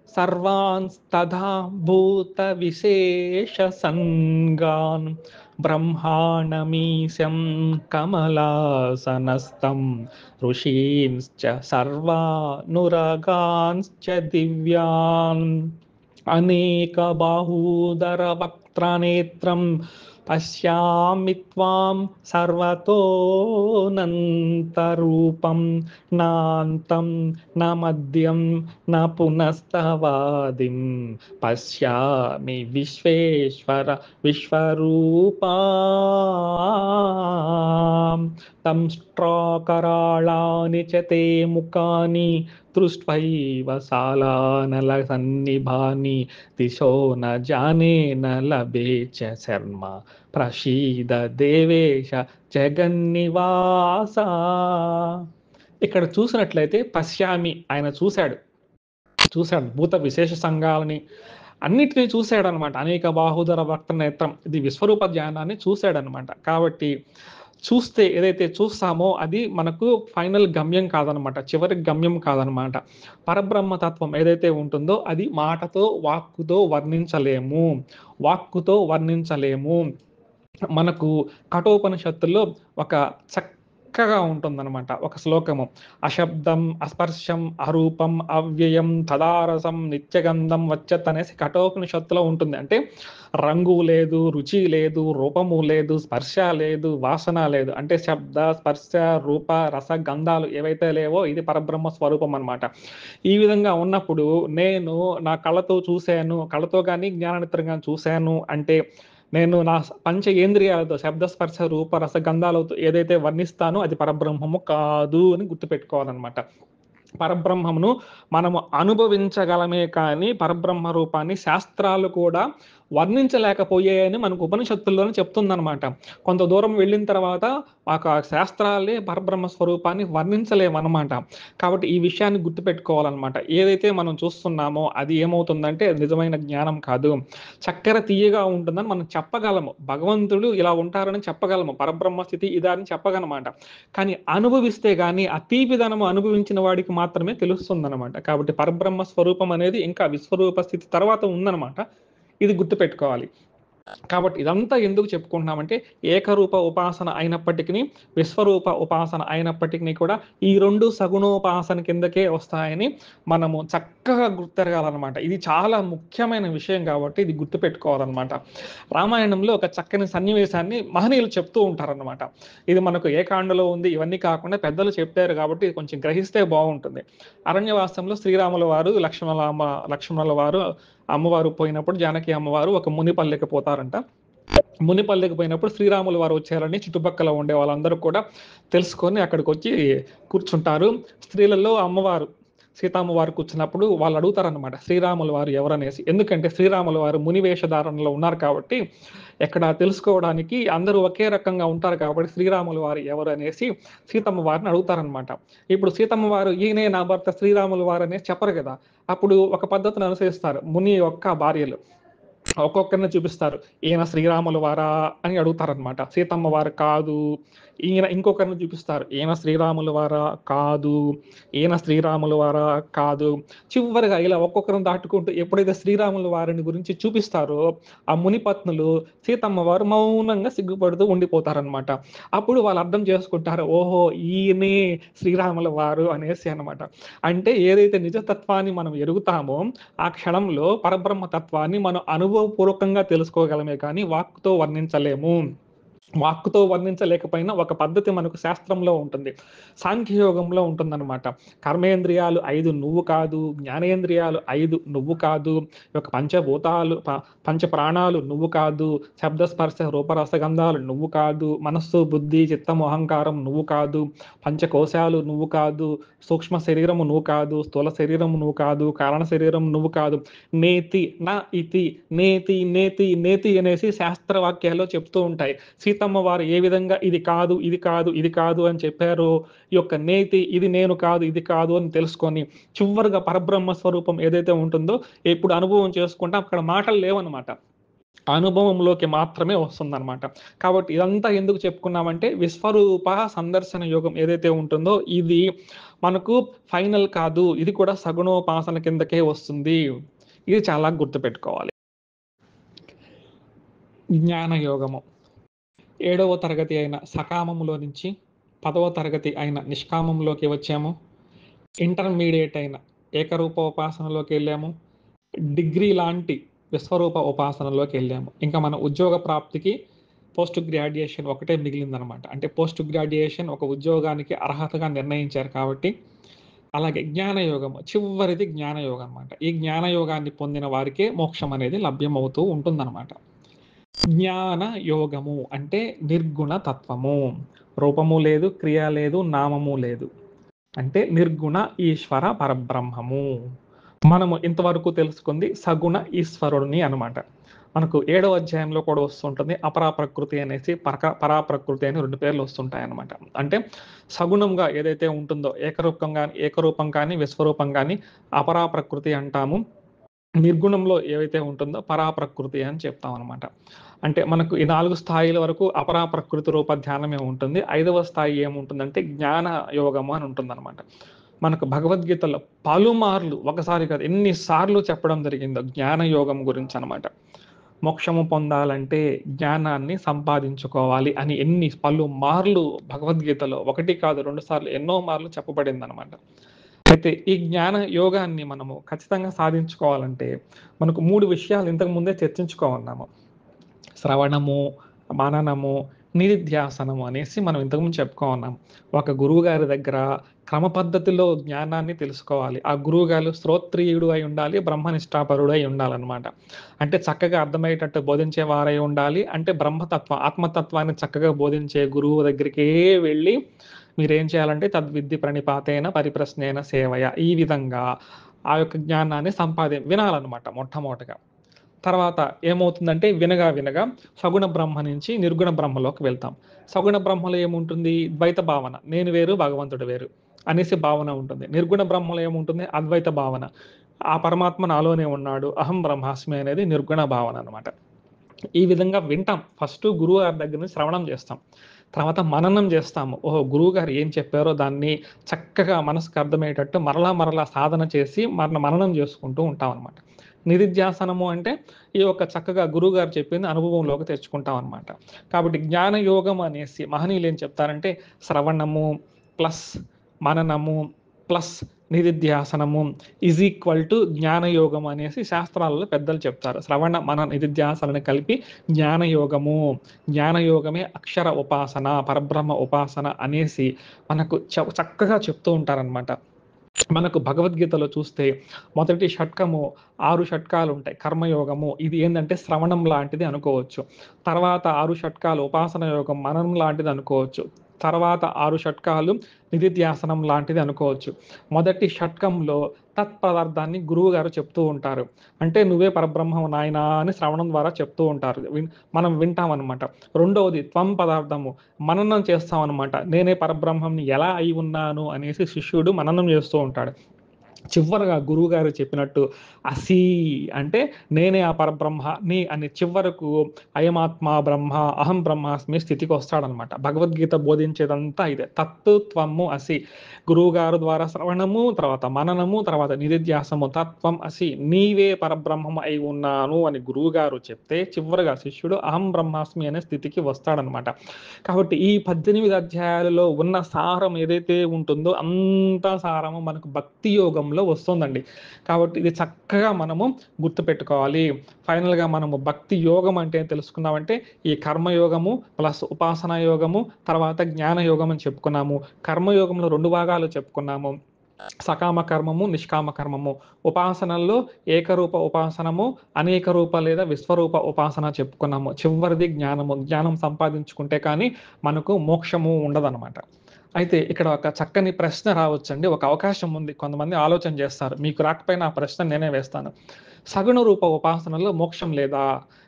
సర్వాంస్తథా భూత విశేష సంగాన్ బ్రహ్మాణమీశం కమలాసనస్థం ఋషీంశ్చ సర్వానురగాంశ్చ దివ్యాన్ అనేక బాహూదర వక్త్రనేత్రం పశ్యామి త్వాం సర్వతోనంతరూపం నాంతం న మధ్యం న పునస్తవాదిం పశ్యామి విశ్వేశ్వర విశ్వరూపా తంష్ట్రాకరాళాని చ తే ముఖాని దృష్ట్వైవ సాలానలసన్నిభాని దిశో న జానే న లభే చ శర్మ ప్రసీద దేవేశ జగన్నివాస. ఇక్కడ చూసినట్లయితే పశ్యామి ఆయన చూశాడు భూత విశేష సంఘాలని అన్నిటినీ చూశాడనమాట. అనేక బాహుధర భక్త నేత్రం, ఇది విశ్వరూప ధ్యానాన్ని చూశాడనమాట. కాబట్టి చూస్తే ఏదైతే చూస్తామో అది మనకు ఫైనల్ గమ్యం కాదనమాట, చివరి గమ్యం కాదనమాట. పరబ్రహ్మతత్వం ఏదైతే ఉంటుందో అది మాటతో వాక్కుతో వర్ణించలేము. మనకు కఠోపనిషత్తుల్లో ఒక చక్కగా ఉంటుందన్నమాట ఒక శ్లోకము. అశబ్దం అస్పర్శం అరూపం అవ్యయం తదారసం నిత్యగంధం వచ్చత్ అనేసి కఠోపనిషత్తులో ఉంటుంది. అంటే రంగు లేదు, రుచి లేదు, రూపము లేదు, స్పర్శ లేదు, వాసన లేదు. అంటే శబ్ద స్పర్శ రూప రస గంధాలు ఏవైతే లేవో ఇది పరబ్రహ్మ స్వరూపం అన్నమాట. ఈ విధంగా ఉన్నప్పుడు నేను నా కళ్ళతో చూశాను, కళ్ళతో కానీ జ్ఞాననేత్రంగా చూశాను అంటే నేను నా పంచేంద్రియాలతో శబ్ద స్పర్శ రూప రస గంధాలతో ఏదైతే వర్ణిస్తానో అది పరబ్రహ్మము కాదు అని గుర్తుపెట్టుకోవాలన్నమాట. పరబ్రహ్మమును మనము అనుభవించగలమే కానీ పరబ్రహ్మ రూపాన్ని శాస్త్రాలు కూడా వర్ణించలేకపోయాయని మనకు ఉపనిషత్తుల్లోనే చెప్తుందనమాట. కొంత దూరం వెళ్ళిన తర్వాత ఆ శాస్త్రాలే పరబ్రహ్మ స్వరూపాన్ని వర్ణించలేమన్నమాట. కాబట్టి ఈ విషయాన్ని గుర్తుపెట్టుకోవాలన్నమాట. ఏదైతే మనం చూస్తున్నామో అది ఏమవుతుందంటే నిజమైన జ్ఞానం కాదు. చక్కెర తియ్యగా ఉంటుందని మనం చెప్పగలము. భగవంతుడు ఇలా ఉంటారని చెప్పగలము. పరబ్రహ్మ స్థితి ఇదా అని చెప్పగలమాట. కానీ అనుభవిస్తే గాని ఆ తీపిదనము అనుభవించిన వాడికి మాత్రమే తెలుస్తుందనమాట. కాబట్టి పరబ్రహ్మ స్వరూపం అనేది ఇంకా విశ్వరూప స్థితి తర్వాత ఉందనమాట. ఇది గుర్తుపెట్టుకోవాలి. కాబట్టి ఇదంతా ఎందుకు చెప్పుకుంటున్నామంటే ఏకరూప ఉపాసన అయినప్పటికీ విశ్వరూప ఉపాసన అయినప్పటికీ కూడా ఈ రెండు సగుణోపాసన కిందకే వస్తాయని మనము చక్కగా గుర్తెరగాలన్నమాట. ఇది చాలా ముఖ్యమైన విషయం కాబట్టి ఇది గుర్తుపెట్టుకోవాలన్నమాట. రామాయణంలో ఒక చక్కని సన్నివేశాన్ని మహనీయులు చెప్తూ ఉంటారన్నమాట. ఇది మనకు ఏకాండలో ఉంది. ఇవన్నీ కాకుండా పెద్దలు చెప్పారు కాబట్టి ఇది కొంచెం గ్రహిస్తే బాగుంటుంది. అరణ్యవాసంలో శ్రీరాముల వారు లక్ష్మణుల వారు అమ్మవారు పోయినప్పుడు జానకి అమ్మవారు ఒక మునిపల్లెకి పోతారంట. మునిపల్లెకి పోయినప్పుడు శ్రీరాముల వారు వచ్చారని చుట్టుపక్కల ఉండే వాళ్ళందరూ కూడా తెలుసుకొని అక్కడికి వచ్చి కూర్చుంటారు. స్త్రీలలో అమ్మవారు సీతమ్మవారు కూర్చున్నప్పుడు వాళ్ళు అడుగుతారనమాట శ్రీరాముల వారు ఎవరనేసి. ఎందుకంటే శ్రీరాముల వారు ముని వేషధారణలో ఉన్నారు కాబట్టి ఎక్కడ తెలుసుకోవడానికి అందరూ ఒకే రకంగా ఉంటారు కాబట్టి శ్రీరాముల వారు ఎవరు అనేసి సీతమ్మ వారిని అడుగుతారనమాట. ఇప్పుడు సీతమ్మ వారు ఈయనే నా భర్త శ్రీరాముల వారు అనేసి చెప్పరు కదా. అప్పుడు ఒక పద్ధతిని అనుసరిస్తారు ముని యొక్క భార్యలు. ఒక్కొక్కరిని చూపిస్తారు. ఈయన శ్రీరాముల వారా అని అడుగుతారనమాట. సీతమ్మ వారు కాదు. ఈయన ఇంకొకరిని చూపిస్తారు. ఈయన శ్రీరాముల వారా కాదు. ఈయన శ్రీరాముల వారా కాదు. చివరిగా ఇలా ఒక్కొక్కరిని దాటుకుంటూ ఎప్పుడైతే శ్రీరాముల వారిని గురించి చూపిస్తారో ఆ మునిపత్నులు సీతమ్మ వారు మౌనంగా సిగ్గుపడుతూ ఉండిపోతారనమాట. అప్పుడు వాళ్ళు అర్థం చేసుకుంటారు, ఓహో ఈయనే శ్రీరాముల వారు అనేసి అనమాట. అంటే ఏదైతే నిజతత్వాన్ని మనం ఎరుగుతామో ఆ క్షణంలో పరబ్రహ్మ తత్వాన్ని మనం అనుభవపూర్వకంగా తెలుసుకోగలమే కానీ వాక్కుతో వర్ణించలేము. వాక్కుతో వర్ణించలేకపోయినా ఒక పద్ధతి మనకు శాస్త్రంలో ఉంటుంది. సాంఖ్యయోగంలో ఉంటుందన్నమాట. కర్మేంద్రియాలు 5 నువ్వు కాదు, జ్ఞానేంద్రియాలు 5 నువ్వు కాదు, ఒక పంచభూతాలు పంచ ప్రాణాలు నువ్వు కాదు, శబ్దస్పర్శ రూపరసగంధాలు నువ్వు కాదు, మనస్సు బుద్ధి చిత్తము అహంకారం నువ్వు కాదు, పంచకోశాలు నువ్వు కాదు, సూక్ష్మ శరీరము నువ్వు కాదు, స్థూల శరీరము నువ్వు కాదు, కారణ శరీరం నువ్వు కాదు, నేతి నా ఇతి నేతి నేతి నేతి అనేసి శాస్త్రవాక్యాల్లో చెప్తూ ఉంటాయి. సీతమ్మ వారు ఏ విధంగా ఇది కాదు ఇది కాదు ఇది కాదు అని చెప్పారో ఈ యొక్క నేతి ఇది నేను కాదు ఇది కాదు అని తెలుసుకొని చివరిగా పరబ్రహ్మ స్వరూపం ఏదైతే ఉంటుందో ఎప్పుడు అనుభవం చేసుకుంటే అక్కడ మాటలు లేవన్నమాట. అనుభవంలోకి మాత్రమే వస్తుందన్నమాట. కాబట్టి ఇదంతా ఎందుకు చెప్పుకున్నామంటే విశ్వరూప సందర్శన యోగం ఏదైతే ఉంటుందో ఇది మనకు ఫైనల్ కాదు. ఇది కూడా సగుణోపాసన కిందకే వస్తుంది. ఇది చాలా గుర్తుపెట్టుకోవాలి. జ్ఞాన యోగము 7వ తరగతి అయిన సకామములో నుంచి 10వ తరగతి అయిన నిష్కామంలోకి వచ్చాము. ఇంటర్మీడియట్ అయిన ఏకరూప ఉపాసనలోకి వెళ్ళాము. డిగ్రీ లాంటి విశ్వరూప ఉపాసనలోకి వెళ్ళాము. ఇంకా మన ఉద్యోగ ప్రాప్తికి పోస్ట్ గ్రాడ్యుయేషన్ ఒకటే మిగిలిందనమాట. అంటే పోస్ట్ గ్రాడ్యుయేషన్ ఒక ఉద్యోగానికి అర్హతగా నిర్ణయించారు కాబట్టి అలాగే జ్ఞానయోగము చివరిది జ్ఞానయోగం అనమాట. ఈ జ్ఞానయోగాన్ని పొందిన వారికే మోక్షం అనేది లభ్యమవుతూ ఉంటుందన్నమాట. జ్ఞాన యోగము అంటే నిర్గుణ తత్వము. రూపము లేదు, క్రియ లేదు, నామము లేదు. అంటే నిర్గుణ ఈశ్వర పరబ్రహ్మము. మనము ఇంతవరకు తెలుసుకుంది సగుణ ఈశ్వరుడిని అనమాట. మనకు 7వ అధ్యాయంలో కూడా వస్తుంటుంది అపరాప్రకృతి అనేసి పరాప్రకృతి అని 2 పేర్లు వస్తుంటాయి అనమాట. అంటే సగుణంగా ఏదైతే ఉంటుందో ఏకరూపం కానీ విశ్వరూపం కానీ అపరాప్రకృతి అంటాము. నిర్గుణంలో ఏవైతే ఉంటుందో పరాప్రకృతి అని చెప్తాం అనమాట. అంటే మనకు ఈ 4 స్థాయిల వరకు అపరాప్రకృతి రూప ధ్యానమే ఉంటుంది. 5వ స్థాయి ఏముంటుందంటే జ్ఞాన యోగము అని ఉంటుందన్నమాట. మనకు భగవద్గీతలో పలుమార్లు ఒకసారి కాదు ఎన్నిసార్లు చెప్పడం జరిగిందో జ్ఞాన యోగం గురించి అనమాట. మోక్షము పొందాలంటే జ్ఞానాన్ని సంపాదించుకోవాలి అని పలుమార్లు భగవద్గీతలో 1 కాదు 2 సార్లు ఎన్నో మార్లు చెప్పబడింది అనమాట. అయితే ఈ జ్ఞాన యోగాన్ని మనము ఖచ్చితంగా సాధించుకోవాలంటే మనకు 3 విషయాలు ఇంతకు ముందే చర్చించుకోమన్నాము. శ్రవణము, మననము, నిధిధ్యాసనము అనేసి మనం ఇంతకుముందు చెప్పుకున్నాం. ఒక గురువు గారి దగ్గర క్రమ పద్ధతిలో జ్ఞానాన్ని తెలుసుకోవాలి. ఆ గురువు గారు శ్రోత్రియుడు అయి ఉండాలి, బ్రహ్మనిష్టాపరుడు అయి ఉండాలన్నమాట. అంటే చక్కగా అర్థమయ్యేటట్టు బోధించే వారై ఉండాలి. అంటే బ్రహ్మతత్వం ఆత్మతత్వాన్ని చక్కగా బోధించే గురువు దగ్గరికే వెళ్ళి మీరేం చేయాలంటే తద్విద్ది ప్రణిపాతేన పరిప్రశ్నేన సేవయ, ఈ విధంగా ఆ యొక్క జ్ఞానాన్ని వినాలన్నమాట మొట్టమొదటగా. తర్వాత ఏమవుతుందంటే వినగా వినగా సగుణ బ్రహ్మ నుంచి నిర్గుణ బ్రహ్మలోకి వెళ్తాం. సగుణ బ్రహ్మలో ఏముంటుంది? ద్వైత భావన, నేను వేరు భగవంతుడు వేరు అనేసి భావన ఉంటుంది. నిర్గుణ బ్రహ్మలో ఏముంటుంది? అద్వైత భావన, ఆ పరమాత్మ నాలోనే ఉన్నాడు, అహం బ్రహ్మాస్మి అనేది నిర్గుణ భావన అనమాట. ఈ విధంగా వింటాం. ఫస్ట్ గురువు గారి దగ్గర నుంచి శ్రవణం చేస్తాం, తర్వాత మననం చేస్తాము. ఓహో, గురువు గారు ఏం చెప్పారో దాన్ని చక్కగా మనసుకు అర్థమయ్యేటట్టు మరలా మరలా సాధన చేసి మననం చేసుకుంటూ ఉంటాం అనమాట. నిధిధ్యాసనము అంటే ఈ యొక్క చక్కగా గురువు గారు చెప్పింది అనుభవంలోకి తెచ్చుకుంటాం అనమాట. కాబట్టి జ్ఞాన యోగం అనేసి మహనీయులు ఏం చెప్తారంటే శ్రవణము ప్లస్ మననము ప్లస్ నిధిధ్యాసనము ఈజ్ ఈక్వల్ టు జ్ఞానయోగం అనేసి శాస్త్రాలలో పెద్దలు చెప్తారు. శ్రవణ మన నిధిధ్యాసనని కలిపి జ్ఞానయోగము, జ్ఞానయోగమే అక్షర ఉపాసన, పరబ్రహ్మ ఉపాసన అనేసి మనకు చక్కగా చెప్తూ ఉంటారనమాట. మనకు భగవద్గీతలో చూస్తే మొదటి షట్కము 6 షట్కాలు ఉంటాయి. కర్మయోగము ఇది ఏంటంటే శ్రవణం లాంటిది అనుకోవచ్చు. తర్వాత 6 షట్కాలు ఉపాసన యోగం మననం లాంటిది అనుకోవచ్చు. తర్వాత 6 షట్కాలు నిధిధ్యాసనం లాంటిది అనుకోవచ్చు. మొదటి షట్కంలో తత్పదార్థాన్ని గురువు గారు చెప్తూ ఉంటారు. అంటే నువ్వే పరబ్రహ్మం నాయనా అని శ్రవణం ద్వారా చెప్తూ ఉంటారు. మనం వింటామన్నమాట. రెండవది త్వం పదార్థము, మననం చేస్తామన్నమాట. నేనే పరబ్రహ్మంని ఎలా అయి ఉన్నాను అనేసి శిష్యుడు మననం చేస్తూ ఉంటాడు. చివరగా గురువుగారు చెప్పినట్టు అసి అంటే నేనే ఆ పరబ్రహ్మని అని చివరకు అయమాత్మ బ్రహ్మ అహం బ్రహ్మాస్మి స్థితికి వస్తాడనమాట. భగవద్గీత బోధించేదంతా ఇదే, తత్వము అసి. గురువుగారు ద్వారా శ్రవణము, తర్వాత మననము, తర్వాత నిధిధ్యాసము, తత్వం అసి నీవే పరబ్రహ్మం అయి ఉన్నాను అని గురువుగారు చెప్తే చివరగా శిష్యుడు అహం బ్రహ్మాస్మి అనే స్థితికి వస్తాడనమాట. కాబట్టి ఈ 18 అధ్యాయాలలో ఉన్న సారం ఏదైతే ఉంటుందో అంతా సారము మనకు భక్తి యోగంలో వస్తుందండి. కాబట్టి ఇది చక్కగా మనము గుర్తుపెట్టుకోవాలి. ఫైనల్గా మనము భక్తి యోగం అంటే తెలుసుకున్నామంటే ఈ కర్మయోగము ప్లస్ ఉపాసనా యోగము, తర్వాత జ్ఞాన యోగం అని చెప్పుకున్నాము. కర్మయోగంలో 2 భాగాలు చెప్పుకున్నాము, సకామ కర్మము, నిష్కామ కర్మము. ఉపాసనల్లో ఏకరూప ఉపాసనము, అనేక రూప లేదా విశ్వరూప ఉపాసన చెప్పుకున్నాము. చివరిది జ్ఞానము. జ్ఞానం సంపాదించుకుంటే కానీ మనకు మోక్షము ఉండదన్నమాట. అయితే ఇక్కడ ఒక చక్కని ప్రశ్న రావచ్చండి, ఒక అవకాశం ఉంది. కొంతమంది ఆలోచన చేస్తారు, మీకు రాకపోయినా ఆ ప్రశ్న నేనే వేస్తాను. సగుణ రూప ఉపాసనలో మోక్షం లేదా?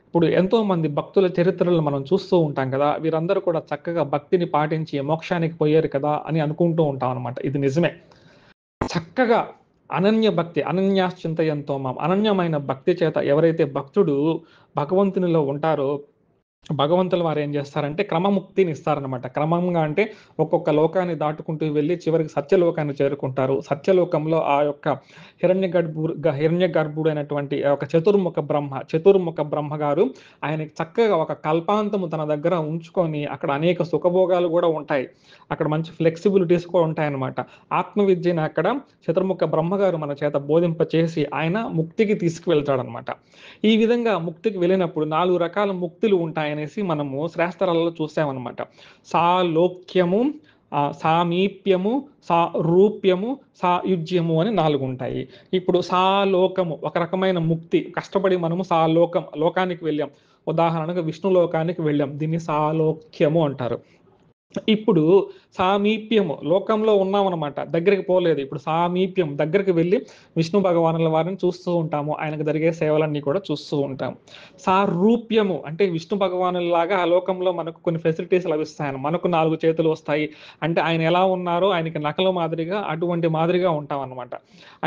ఇప్పుడు ఎంతో మంది భక్తుల చరిత్రలు మనం చూస్తూ ఉంటాం కదా, వీరందరూ కూడా చక్కగా భక్తిని పాటించి మోక్షానికి పోయారు కదా అని అనుకుంటూ ఉంటాం అనమాట. ఇది నిజమే. చక్కగా అనన్య భక్తి, అనన్యాశ్చింతయంతో మాం, అనన్యమైన భక్తి చేత ఎవరైతే భక్తుడు భగవంతునిలో ఉంటారో భగవంతుల వారు ఏం చేస్తారంటే క్రమముక్తిని ఇస్తారనమాట. క్రమంగా అంటే ఒక్కొక్క లోకాన్ని దాటుకుంటూ వెళ్ళి చివరికి సత్యలోకాన్ని చేరుకుంటారు. సత్యలోకంలో ఆ యొక్క హిరణ్య గర్భుడైనటువంటి ఒక చతుర్ముఖ బ్రహ్మ గారు ఆయనకి చక్కగా ఒక కల్పాంతము తన దగ్గర ఉంచుకొని అక్కడ అనేక సుఖభోగాలు కూడా ఉంటాయి. అక్కడ మంచి ఫ్లెక్సిబిలిటీస్ కూడా ఉంటాయన్నమాట. ఆత్మవిద్యను అక్కడ చతుర్ముఖ బ్రహ్మగారు మన చేత బోధింప చేసి ఆయన ముక్తికి తీసుకువెళ్తాడనమాట. ఈ విధంగా ముక్తికి వెళ్ళినప్పుడు 4 రకాల ముక్తులు ఉంటాయనేసి మనము శాస్త్రాలలో చూసామన్నమాట. సాలోక్యము, సామీప్యము, సారూప్యము, సాయుజ్యము అని 4 ఉంటాయి. ఇప్పుడు సాలోకము ఒక రకమైన ముక్తి. కష్టపడి మనము లోకానికి వెళ్ళాం. ఉదాహరణకు విష్ణు లోకానికి వెళ్ళాం, దీన్ని సాలోక్యము అంటారు. ఇప్పుడు సామీప్యము, లోకంలో ఉన్నామన్నమాట, దగ్గరికి పోలేదు. ఇప్పుడు సామీప్యం, దగ్గరికి వెళ్ళి విష్ణు భగవానుల వారిని చూస్తూ ఉంటాము, ఆయనకు జరిగే సేవలన్నీ కూడా చూస్తూ ఉంటాము. సారూప్యము అంటే విష్ణు భగవానులాగా ఆ లోకంలో మనకు కొన్ని ఫెసిలిటీస్ లభిస్తాయని, మనకు 4 చేతులు వస్తాయి అంటే ఆయన ఎలా ఉన్నారో ఆయనకి నకలు మాదిరిగా అటువంటి మాదిరిగా ఉంటాం అన్నమాట.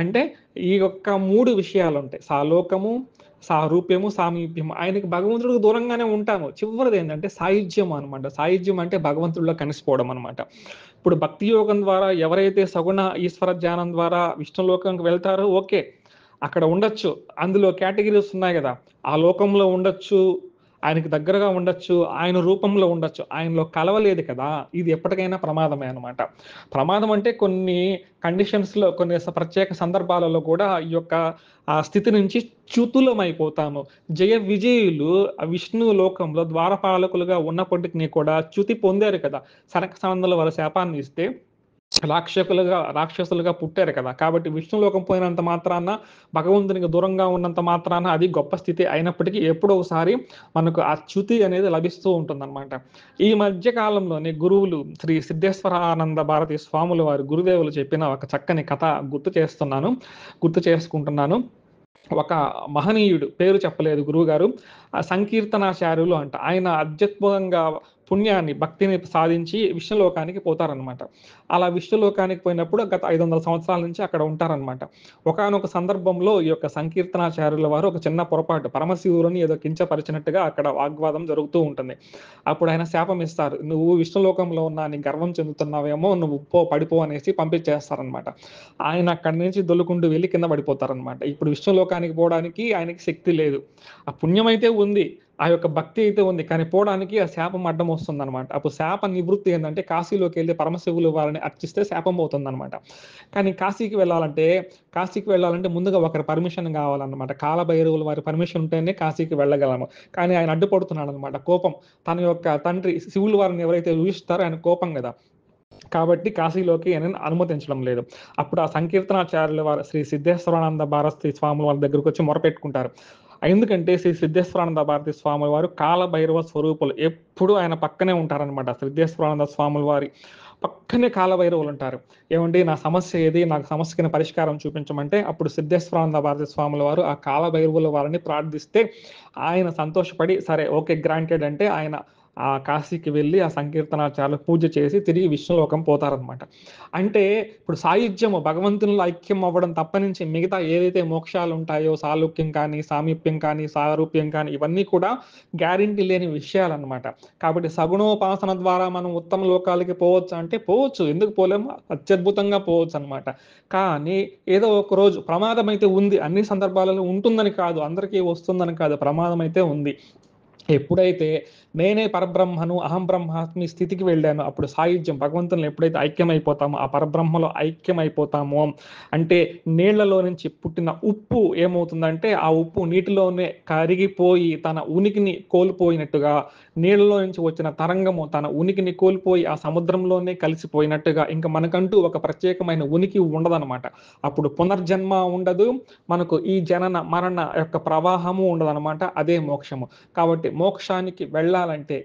అంటే ఈ యొక్క 3 విషయాలు ఉంటాయి, సాలోకము, సారూప్యము, సామీప్యము. ఆయనకి భగవంతుడికి దూరంగానే ఉంటాము. చివరిది ఏంటంటే సాయుధ్యం అనమాట. సాయుధ్యం అంటే భగవంతుడిలో కలిసిపోవడం అనమాట. ఇప్పుడు భక్తి యోగం ద్వారా ఎవరైతే సగుణ ఈశ్వర ధ్యానం ద్వారా విష్ణులోకంకి వెళ్తారో ఓకే, అక్కడ ఉండొచ్చు. అందులో కేటగిరీస్ ఉన్నాయి కదా, ఆ లోకంలో ఉండొచ్చు, ఆయనకి దగ్గరగా ఉండొచ్చు, ఆయన రూపంలో ఉండొచ్చు, ఆయనలో కలవలేదు కదా, ఇది ఎప్పటికైనా ప్రమాదమే అనమాట. ప్రమాదం అంటే కొన్ని కండిషన్స్లో, కొన్ని ప్రత్యేక సందర్భాలలో కూడా ఈ యొక్క ఆ స్థితి నుంచి చ్యుతులమైపోతాము. జయ విజయులు విష్ణు లోకంలో ద్వారపాలకులుగా ఉన్నప్పటికీ కూడా చ్యుతి పొందారు కదా. సనక సనందల వారి శాపాన్ని ఇస్తే రాక్షసులుగా పుట్టారు కదా! కాబట్టి విష్ణులోకం పోయినంత మాత్రాన, భగవంతునికి దూరంగా ఉన్నంత మాత్రాన అది గొప్ప స్థితి అయినప్పటికీ ఎప్పుడో ఒకసారి మనకు ఆ చ్యుతి అనేది లభిస్తూ ఉంటుందన్నమాట. ఈ మధ్య కాలంలోనే గురువులు శ్రీ సిద్ధేశ్వరానంద భారతి స్వాముల వారు గురుదేవులు చెప్పిన ఒక చక్కని కథ గుర్తు చేసుకుంటున్నాను. ఒక మహనీయుడు, పేరు చెప్పలేదు గురువుగారు. సంకీర్తనాచార్యులు అంట. ఆయన అత్యద్భుతంగా పుణ్యాన్ని, భక్తిని సాధించి విష్ణులోకానికి పోతారనమాట. అలా విష్ణులోకానికి పోయినప్పుడు గత 500 సంవత్సరాల నుంచి అక్కడ ఉంటారనమాట. ఒకానొక సందర్భంలో ఈ యొక్క సంకీర్తనాచార్యుల వారు ఒక చిన్న పొరపాటు, పరమశివుడిని ఏదో కించపరిచినట్టుగా అక్కడ వాగ్వాదం జరుగుతూ ఉంటుంది. అప్పుడు ఆయన శాపం ఇస్తారు. "నువ్వు విష్ణులోకంలో ఉన్నా అని గర్వం చెందుతున్నావేమో, నువ్వు పడిపో" అనేసి పంపించేస్తారనమాట. ఆయన అక్కడి నుంచి దొర్లుకుంటూ వెళ్లి కింద పడిపోతారనమాట. ఇప్పుడు విష్ణులోకానికి పోవడానికి ఆయనకి శక్తి లేదు. ఆ పుణ్యం అయితే ఉంది. ఆ యొక్క భక్తి అయితే ఉంది. కానీ పోవడానికి ఆ శాపం అడ్డం వస్తుందనమాట. అప్పుడు శాప నివృత్తి ఏందంటే కాశీలోకెళ్ళి పరమశివులు వారిని అర్చిస్తే శాపం పోతుందనమాట. కానీ కాశీకి వెళ్ళాలంటే ముందుగా ఒకరి పర్మిషన్ కావాలన్నమాట. కాలభైరవుల వారి పర్మిషన్ ఉంటేనే కాశీకి వెళ్ళగలము. కానీ ఆయన అడ్డుపడుతున్నాడనమాట. కోపం. తన యొక్క తండ్రి శివులు వారిని ఎవరైతే ఊహిస్తారో ఆయన కోపం గదా! కాబట్టి కాశీలోకి ఆయనను అనుమతించడం లేదు. అప్పుడు ఆ సంకీర్తనాచార్యుల వారు శ్రీ సిద్ధేశ్వరానంద భారతి స్వాముల వారి దగ్గరకొచ్చి మొరపెట్టుకుంటారు. ఎందుకంటే శ్రీ సిద్ధేశ్వరానంద భారతి స్వాముల వారు కాలభైరవ స్వరూపులు. ఎప్పుడూ ఆయన పక్కనే ఉంటారనమాట. సిద్ధేశ్వరానంద స్వాముల వారి పక్కనే కాలభైరవులుంటారు. "ఏవండీ నా సమస్య ఏది? నాకు సమస్యకి పరిష్కారం చూపించమంటే" అప్పుడు సిద్ధేశ్వరానంద భారతి స్వాముల వారు ఆ కాలభైరవుల వారిని ప్రార్థిస్తే ఆయన సంతోషపడి సరే ఓకే గ్రాంటెడ్ అంటే ఆయన ఆ కాశీకి వెళ్ళి ఆ సంకీర్తనాచార్యులు పూజ చేసి తిరిగి విష్ణులోకం పోతారనమాట. అంటే ఇప్పుడు సాయుధ్యము భగవంతునిలో ఐక్యం అవ్వడం తప్పనించి మిగతా ఏదైతే మోక్షాలుంటాయో సాలోక్యం కానీ, సామీప్యం కానీ, సారూప్యం కానీ ఇవన్నీ కూడా గ్యారంటీ లేని విషయాలనమాట. కాబట్టి సగుణోపాసన ద్వారా మనం ఉత్తమ లోకాలకి పోవచ్చా అంటే పోవచ్చు. ఎందుకు పోలేము? అత్యద్భుతంగా పోవచ్చనమాట. కానీ ఏదో ఒక రోజు ప్రమాదమైతే ఉంది. అన్ని సందర్భాలలో ఉంటుందని కాదు. అందరికీ వస్తుందని కాదు. ప్రమాదమైతే ఉంది. ఎప్పుడైతే నేనే పరబ్రహ్మను, అహం బ్రహ్మాస్మి స్థితికి వెళ్ళానో అప్పుడు సాయుధ్యం భగవంతునిలో ఎప్పుడైతే ఐక్యమైపోతామో, ఆ పరబ్రహ్మలో ఐక్యమైపోతామో అంటే నీళ్లలో నుంచి పుట్టిన ఉప్పు ఏమవుతుందంటే, ఆ ఉప్పు నీటిలోనే కరిగిపోయి తన ఉనికిని కోల్పోయినట్టుగా, నీళ్ళలో నుంచి వచ్చిన తరంగము తన ఉనికిని కోల్పోయి ఆ సముద్రంలోనే కలిసిపోయినట్టుగా ఇంక మనకంటూ ఒక ప్రత్యేకమైన ఉనికి ఉండదనమాట. అప్పుడు పునర్జన్మ ఉండదు. మనకు ఈ జనన, మరణ యొక్క ప్రవాహము ఉండదనమాట. అదే మోక్షము. కాబట్టి మోక్షానికి వెళ్ళాలంటే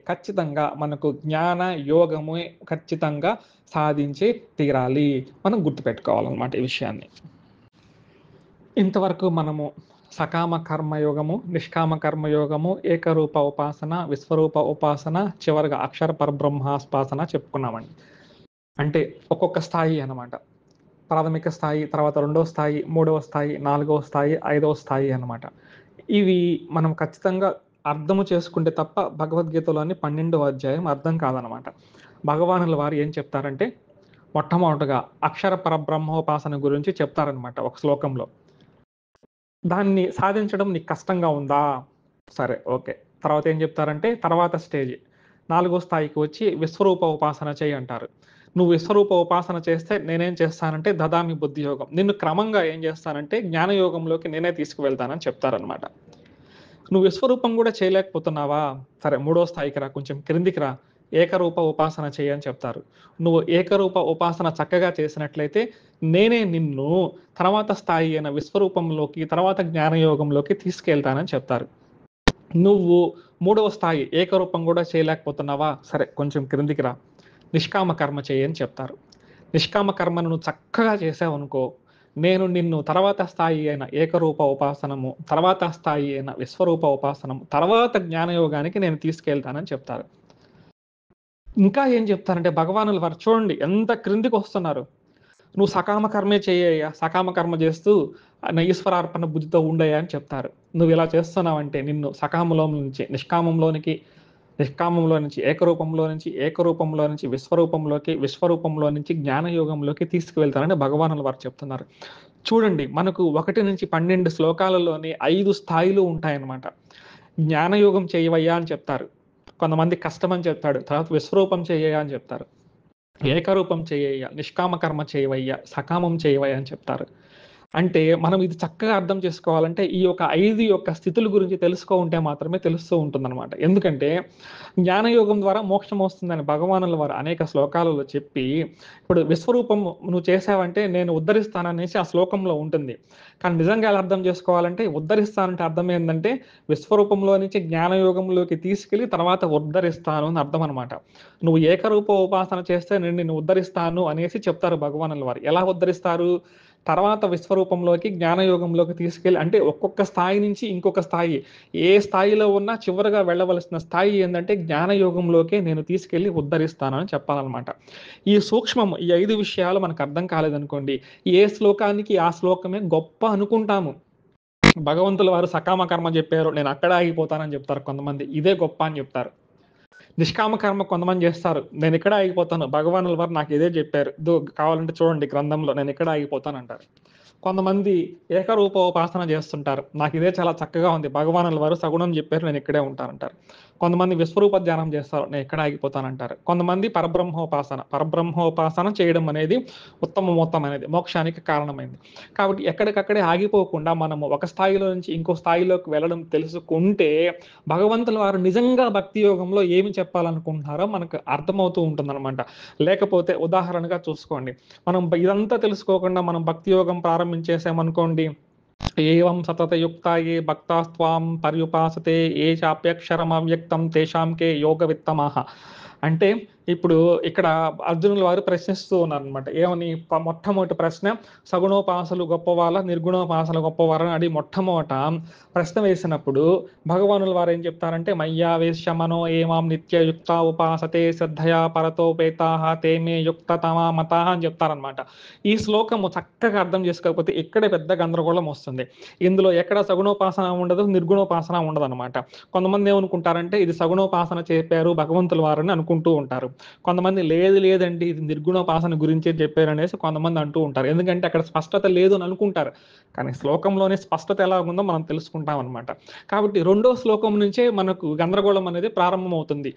ఖచ్చితంగా మనకు జ్ఞాన యోగమే ఖచ్చితంగా సాధించి తీరాలి. మనం గుర్తుపెట్టుకోవాలన్నమాట ఈ విషయాన్ని. ఇంతవరకు మనము సకామ కర్మయోగము, నిష్కామ కర్మయోగము, ఏకరూప ఉపాసన, విశ్వరూప ఉపాసన, చివరగా అక్షర పరబ్రహ్మాస్పాసన చెప్పుకున్నామండి. అంటే ఒక్కొక్క స్థాయి అన్నమాట. ప్రాథమిక స్థాయి, తర్వాత రెండో స్థాయి, మూడవ స్థాయి, నాలుగవ స్థాయి, ఐదవ స్థాయి అన్నమాట. ఇవి మనం ఖచ్చితంగా అర్థము చేసుకుంటే తప్ప భగవద్గీతలోని 12వ అధ్యాయం అర్థం కాదనమాట. భగవానుల వారు ఏం చెప్తారంటే, మొట్టమొదటగా అక్షర పరబ్రహ్మోపాసన గురించి చెప్తారనమాట ఒక శ్లోకంలో. దాన్ని సాధించడం నీకు కష్టంగా ఉందా? సరే ఓకే. తర్వాత ఏం చెప్తారంటే, తర్వాత స్టేజ్ 4గో స్థాయికి వచ్చి విశ్వరూప ఉపాసన చెయ్యి అంటారు. నువ్వు విశ్వరూప ఉపాసన చేస్తే నేనేం చేస్తానంటే దదామి బుద్ధి యోగం. నిన్ను క్రమంగా ఏం చేస్తానంటే జ్ఞానయోగంలోకి నేనే తీసుకువెళ్తానని చెప్తారనమాట. నువ్వు విశ్వరూపం కూడా చేయలేకపోతున్నావా? సరే మూడో స్థాయికి రా, కొంచెం క్రిందికి రా. ఏకరూప ఉపాసన చెయ్యి అని చెప్తారు. నువ్వు ఏకరూప ఉపాసన చక్కగా చేసినట్లయితే నేనే నిన్ను తర్వాత స్థాయి అయిన విశ్వరూపంలోకి, తర్వాత జ్ఞానయోగంలోకి తీసుకెళ్తానని చెప్తారు. నువ్వు మూడవ స్థాయి ఏకరూపం కూడా చేయలేకపోతున్నావా? సరే కొంచెం క్రిందికి రా. నిష్కామ కర్మ చెయ్యి అని చెప్తారు. నిష్కామ కర్మను నువ్వు చక్కగా చేసావనుకో, నేను నిన్ను తర్వాత స్థాయి అయిన ఏకరూప ఉపాసనము, తర్వాత స్థాయి అయిన విశ్వరూప ఉపాసనము, తర్వాత జ్ఞానయోగానికి నేను తీసుకెళ్తానని చెప్తారు. ఇంకా ఏం చెప్తారంటే భగవానుల వారు చూడండి ఎంత క్రిందికొస్తున్నారు. నువ్వు సకామ కర్మే చెయ్యయ్యా. సకామ కర్మ చేస్తూ ఈశ్వరార్పణ బుద్ధితో ఉండయ్యా అని చెప్తారు. నువ్వు ఇలా చేస్తున్నావంటే నిన్ను సకామంలో నుంచి నిష్కామంలో నుంచి ఏకరూపంలో నుంచి, ఏకరూపంలో నుంచి విశ్వరూపంలోకి, విశ్వరూపంలో నుంచి జ్ఞానయోగంలోకి తీసుకువెళ్తారని భగవానుల వారు చెప్తున్నారు. చూడండి మనకు 1-12 శ్లోకాలలోని 5 స్థాయిలు ఉంటాయన్నమాట. జ్ఞానయోగం చేయవయ్యా అని చెప్తారు. కొంతమంది కష్టమని చెప్తాడు. తర్వాత విశ్వరూపం చెయ్యయ్యా అని చెప్తారు. ఏకరూపం చేయయ్యా, నిష్కామ కర్మ చేయవయ్యా, సకామం చేయవయ్యా అని చెప్తారు. అంటే మనం ఇది చక్కగా అర్థం చేసుకోవాలంటే ఈ యొక్క 5 యొక్క స్థితుల గురించి తెలుసుకుంటే మాత్రమే తెలుస్తూ ఉంటుందన్నమాట. ఎందుకంటే జ్ఞానయోగం ద్వారా మోక్షం వస్తుందని భగవానుల వారు అనేక శ్లోకాలలో చెప్పి, ఇప్పుడు విశ్వరూపం నువ్వు చేశావంటే నేను ఉద్ధరిస్తాననేసి ఆ శ్లోకంలో ఉంటుంది. కానీ నిజంగా ఎలా అర్థం చేసుకోవాలంటే ఉద్ధరిస్తానంటే అర్థం ఏందంటే విశ్వరూపంలో నుంచి జ్ఞానయోగంలోకి తీసుకెళ్ళి తర్వాత ఉద్ధరిస్తాను అని అర్థం అనమాట. నువ్వు ఏకరూప ఉపాసన చేస్తే నేను నిన్ను ఉద్ధరిస్తాను అనేసి చెప్తారు భగవానుల వారు. ఎలా ఉద్ధరిస్తారు? తర్వాత విశ్వరూపంలోకి, జ్ఞానయోగంలోకి తీసుకెళ్ళి అంటే ఒక్కొక్క స్థాయి నుంచి ఇంకొక స్థాయి. ఏ స్థాయిలో ఉన్నా చివరగా వెళ్ళవలసిన స్థాయి ఏందంటే జ్ఞానయోగంలోకే నేను తీసుకెళ్ళి ఉద్ధరిస్తానని చెప్పాలనమాట. ఈ సూక్ష్మం ఈ 5 విషయాలు మనకు అర్థం కాలేదనుకోండి, ఏ శ్లోకానికి ఆ శ్లోకమే గొప్ప అనుకుంటాము. భగవంతుల వారు సకామ కర్మ చెప్పారు. నేను అక్కడే ఆగిపోతానని చెప్తారు కొంతమంది. ఇదే గొప్ప అని చెప్తారు. నిష్కామ కర్మ కొంతమంది చేస్తారు. నేను ఇక్కడే ఆగిపోతాను. భగవానుల వారు నాకు ఇదే చెప్పారు. కావాలంటే చూడండి గ్రంథంలో నేను ఇక్కడే ఆగిపోతానంటారు. కొంతమంది ఏకరూపోపాసన చేస్తుంటారు. నాకు ఇదే చాలా చక్కగా ఉంది. భగవానుల వారు సగుణం చెప్పారు. నేను ఇక్కడే ఉంటానంటారు. కొంతమంది విశ్వరూప ధ్యానం చేస్తారు. నేను ఎక్కడ ఆగిపోతానంటారు. కొంతమంది పరబ్రహ్మోపాసన చేయడం అనేది ఉత్తమోత్తమైనది. మోక్షానికి కారణమైంది. కాబట్టి ఎక్కడికక్కడే ఆగిపోకుండా మనము ఒక స్థాయిలో నుంచి ఇంకో స్థాయిలోకి వెళ్ళడం తెలుసుకుంటే భగవంతుల వారు నిజంగా భక్తి యోగంలో ఏమి చెప్పాలనుకుంటున్నారో మనకు అర్థమవుతూ ఉంటుందన్నమాట. లేకపోతే ఉదాహరణగా చూసుకోండి. మనం ఇదంతా తెలుసుకోకుండా మనం భక్తి యోగం ప్రారంభించేసామనుకోండి, ఏవం సతతయుక్తా ఏ భక్తాస్త్వాం పర్యుపాసతే ఏ చాప్యక్షరం అవ్యక్తం తేషాం కే యోగ విత్తమాహ. అంటే ఇప్పుడు ఇక్కడ అర్జునుల వారు ప్రశ్నిస్తూ ఉన్నారనమాట. ఏమని? మొట్టమొదటి ప్రశ్న సగుణోపాసలు గొప్పవాళ్ళ, నిర్గుణోపాసలు గొప్పవారు అని అడిగి మొట్టమొదట ప్రశ్న వేసినప్పుడు భగవానుల వారు ఏం చెప్తారంటే మయ్యావేశ్య మనో ఏమాం నిత్యయుక్త ఉపాసతే శ్రద్ధయా పరతోపేతాః తే మే యుక్తతమా మతాః అని చెప్తారనమాట. ఈ శ్లోకము చక్కగా అర్థం చేసుకోకపోతే ఇక్కడే పెద్ద గందరగోళం వస్తుంది. ఇందులో ఎక్కడ సగుణోపాసన ఉండదు, నిర్గుణోపాసన ఉండదు అనమాట. కొంతమంది ఏమనుకుంటారంటే ఇది సగుణోపాసన చెప్పారు భగవంతుల వారని అనుకుంటూ ఉంటారు. కొంతమంది లేదండి ఇది నిర్గుణోపాసన గురించే చెప్పారనేసి కొంతమంది అంటూ ఉంటారు. ఎందుకంటే అక్కడ స్పష్టత లేదు అని అనుకుంటారు. కానీ శ్లోకంలోనే స్పష్టత ఎలా ఉందో మనం తెలుసుకుంటాం అనమాట. కాబట్టి రెండో శ్లోకం నుంచే మనకు గందరగోళం అనేది ప్రారంభమవుతుంది.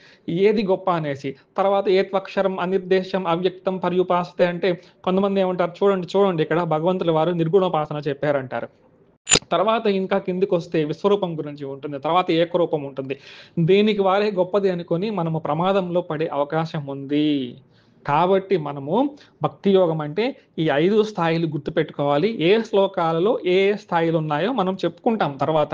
ఏది గొప్ప అనేసి. తర్వాత ఏత్వక్షరం అనిర్దేశం అవ్యక్తం పర్యుపాసతే అంటే కొంతమంది ఏమంటారు, చూడండి ఇక్కడ భగవంతుల వారు నిర్గుణోపాసన చెప్పారంటారు. తర్వాత ఇంకా కిందికొస్తే విశ్వరూపం గురించి ఉంటుంది. తర్వాత ఏకరూపం ఉంటుంది. దేనికి వారే గొప్పది అనుకొని మనము ప్రమాదంలో పడే అవకాశం ఉంది. కాబట్టి మనము భక్తి యోగం అంటే ఈ 5 స్థాయిలు గుర్తుపెట్టుకోవాలి. ఏ శ్లోకాలలో ఏ స్థాయిలు ఉన్నాయో మనం చెప్పుకుంటాం తర్వాత.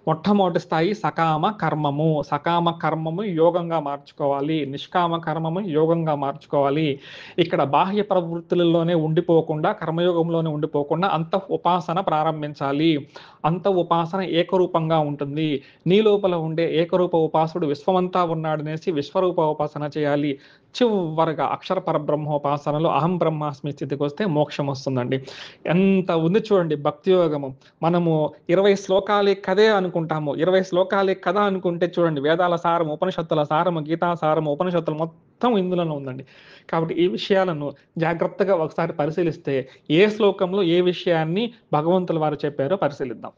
మొట్టమొదటి స్థాయి సకామ కర్మము. సకామ కర్మము యోగంగా మార్చుకోవాలి. నిష్కామ కర్మము యోగంగా మార్చుకోవాలి. ఇక్కడ బాహ్య ప్రవృత్తులలోనే ఉండిపోకుండా, కర్మయోగంలోనే ఉండిపోకుండా అంతః ఉపాసన ప్రారంభించాలి. అంతః ఉపాసన ఏకరూపంగా ఉంటుంది. నీ లోపల ఉండే ఏకరూప ఉపాసుడు విశ్వమంతా ఉన్నాడనేసి విశ్వరూప ఉపాసన చేయాలి. చివరగా అక్షర పరబ్రహ్మోపాసనలో అహం బ్రహ్మాస్మి స్థితికి వస్తే మోక్షం వస్తుందండి. ఎంత ఉంది చూడండి భక్తి యోగము. మనము 20 శ్లోకాలే కదే అనుకుంటాము. 20 శ్లోకాలే కదా అనుకుంటే చూడండి వేదాల సారము, ఉపనిషత్తుల సారము, గీతా సారము, ఉపనిషత్తులు మొత్తం ఇందులోనే ఉందండి. కాబట్టి ఈ విషయాలను జాగ్రత్తగా ఒకసారి పరిశీలిస్తే ఏ శ్లోకంలో ఏ విషయాన్ని భగవంతుల వారు చెప్పారో పరిశీలిద్దాం.